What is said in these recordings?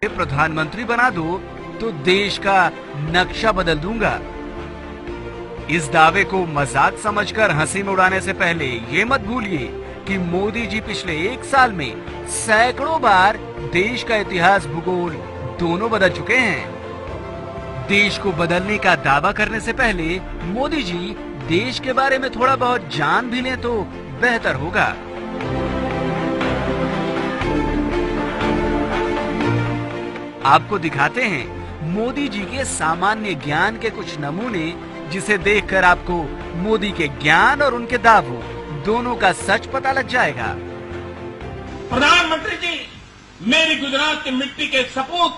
प्रधानमंत्री बना दो तो देश का नक्शा बदल दूंगा। इस दावे को मजाक समझकर हंसी में उड़ाने से पहले ये मत भूलिए कि मोदी जी पिछले 1 साल में सैकड़ों बार देश का इतिहास, भूगोल दोनों बदल चुके हैं। देश को बदलने का दावा करने से पहले मोदी जी देश के बारे में थोड़ा बहुत जान भी लें तो बेहतर होगा। आपको दिखाते हैं मोदी जी के सामान्य ज्ञान के कुछ नमूने, जिसे देखकर आपको मोदी के ज्ञान और उनके दावों दोनों का सच पता लग जाएगा। प्रधानमंत्री जी, मेरी गुजरात की मिट्टी के सपूत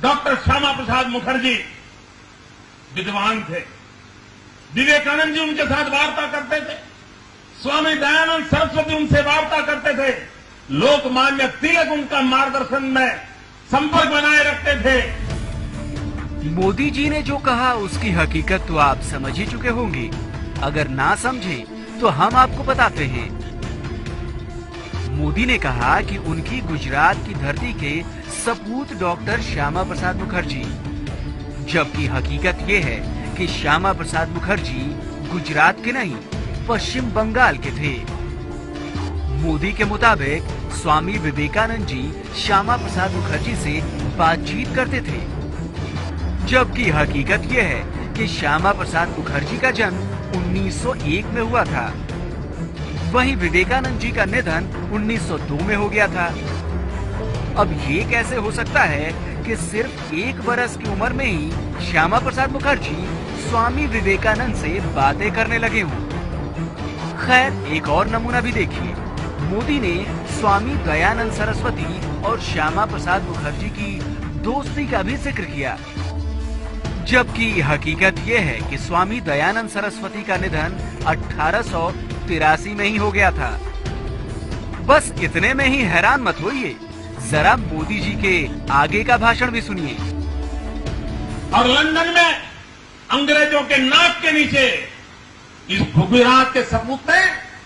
डॉक्टर श्यामा प्रसाद मुखर्जी विद्वान थे। विवेकानंद जी उनके साथ वार्ता करते थे, स्वामी दयानंद सरस्वती उनसे वार्ता करते थे, लोकमान्य तिलक उनका मार्गदर्शन में संपर्क बनाए रखते थे। मोदी जी ने जो कहा उसकी हकीकत तो आप समझ ही चुके होंगे। अगर ना समझे तो हम आपको बताते हैं। मोदी ने कहा कि उनकी गुजरात की धरती के सपूत डॉक्टर श्यामा प्रसाद मुखर्जी, जबकि हकीकत ये है कि श्यामा प्रसाद मुखर्जी गुजरात के नहीं, पश्चिम बंगाल के थे। मोदी के मुताबिक स्वामी विवेकानंद जी श्यामा प्रसाद मुखर्जी से बातचीत करते थे, जबकि हकीकत यह है कि श्यामा प्रसाद मुखर्जी का जन्म 1901 में हुआ था। वहीं विवेकानंद जी का निधन 1902 में हो गया था। अब ये कैसे हो सकता है कि सिर्फ 1 बरस की उम्र में ही श्यामा प्रसाद मुखर्जी स्वामी विवेकानंद से बातें करने लगे हों? खैर, एक और नमूना भी देखिए। मोदी ने स्वामी दयानंद सरस्वती और श्यामा प्रसाद मुखर्जी की दोस्ती का भी जिक्र किया, जबकि हकीकत यह है कि स्वामी दयानंद सरस्वती का निधन 1883 में ही हो गया था। बस इतने में ही हैरान मत होइए, जरा मोदी जी के आगे का भाषण भी सुनिए। और लंदन में अंग्रेजों के नाक के नीचे इस गुजरात के सपूत ने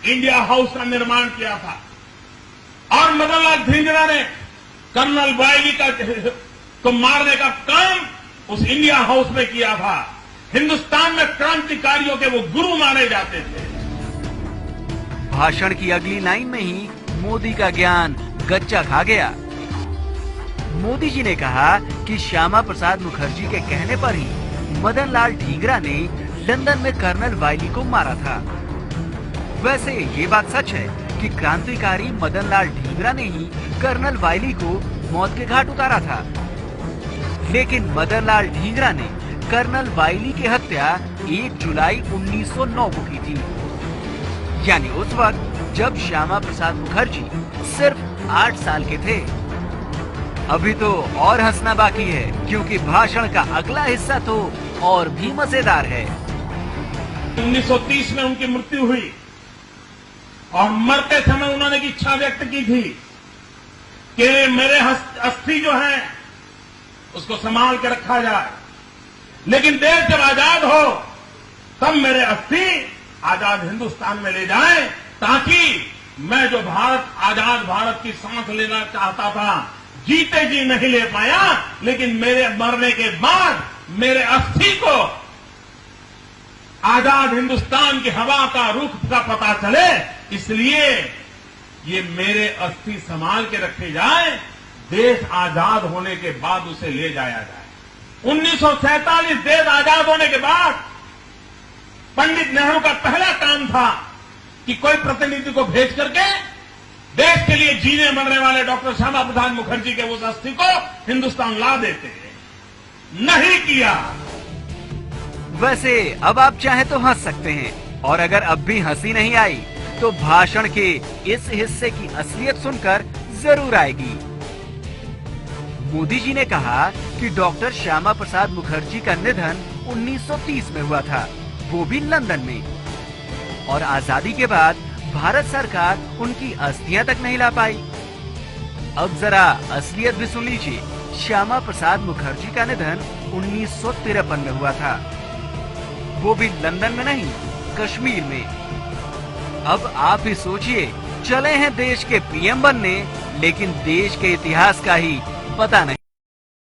इंडिया हाउस का निर्माण किया था, और मदन लाल धिंगरा ने कर्नल वायली को मारने का काम उस इंडिया हाउस में किया था। हिंदुस्तान में क्रांतिकारियों के वो गुरु माने जाते थे। भाषण की अगली लाइन में ही मोदी का ज्ञान गच्चा खा गया। मोदी जी ने कहा कि श्यामा प्रसाद मुखर्जी के कहने पर ही मदन लाल ढींगरा ने लंदन में कर्नल वायली को मारा था। वैसे ये बात सच है कि क्रांतिकारी मदन लाल ढींगरा ने ही कर्नल वायली को मौत के घाट उतारा था, लेकिन मदन लाल ढींगरा ने कर्नल वायली की हत्या 1 जुलाई 1909 को की थी, यानी उस वक्त जब श्यामा प्रसाद मुखर्जी सिर्फ 8 साल के थे। अभी तो और हंसना बाकी है, क्योंकि भाषण का अगला हिस्सा तो और भी मजेदार है। 1930 में उनकी मृत्यु हुई और मरते समय उन्होंने की इच्छा व्यक्त की थी कि मेरे अस्थि जो है उसको संभाल के रखा जाए, लेकिन देश जब आजाद हो तब मेरे अस्थि आजाद हिंदुस्तान में ले जाएं, ताकि मैं जो आजाद भारत की सांस लेना चाहता था, जीते जी नहीं ले पाया, लेकिन मेरे मरने के बाद मेरे अस्थि को आजाद हिंदुस्तान की हवा का रुख का पता चले, इसलिए ये मेरे अस्थि संभाल के रखे जाए, देश आजाद होने के बाद उसे ले जाया जाए। 1947 देश आजाद होने के बाद पंडित नेहरू का पहला काम था कि कोई प्रतिनिधि को भेज करके देश के लिए जीने मरने वाले डॉक्टर श्यामा प्रसाद मुखर्जी के उस अस्थि को हिंदुस्तान ला देते हैं। नहीं किया। वैसे अब आप चाहे तो हंस सकते हैं, और अगर अब भी हंसी नहीं आई तो भाषण के इस हिस्से की असलियत सुनकर जरूर आएगी। मोदी जी ने कहा कि डॉक्टर श्यामा प्रसाद मुखर्जी का निधन 1930 में हुआ था, वो भी लंदन में, और आजादी के बाद भारत सरकार उनकी अस्थियां तक नहीं ला पाई। अब जरा असलियत भी सुन लीजिए। श्यामा प्रसाद मुखर्जी का निधन 1953 में हुआ था, वो भी लंदन में नहीं, कश्मीर में। अब आप ही सोचिए, चले हैं देश के पीएम बनने, लेकिन देश के इतिहास का ही पता नहीं।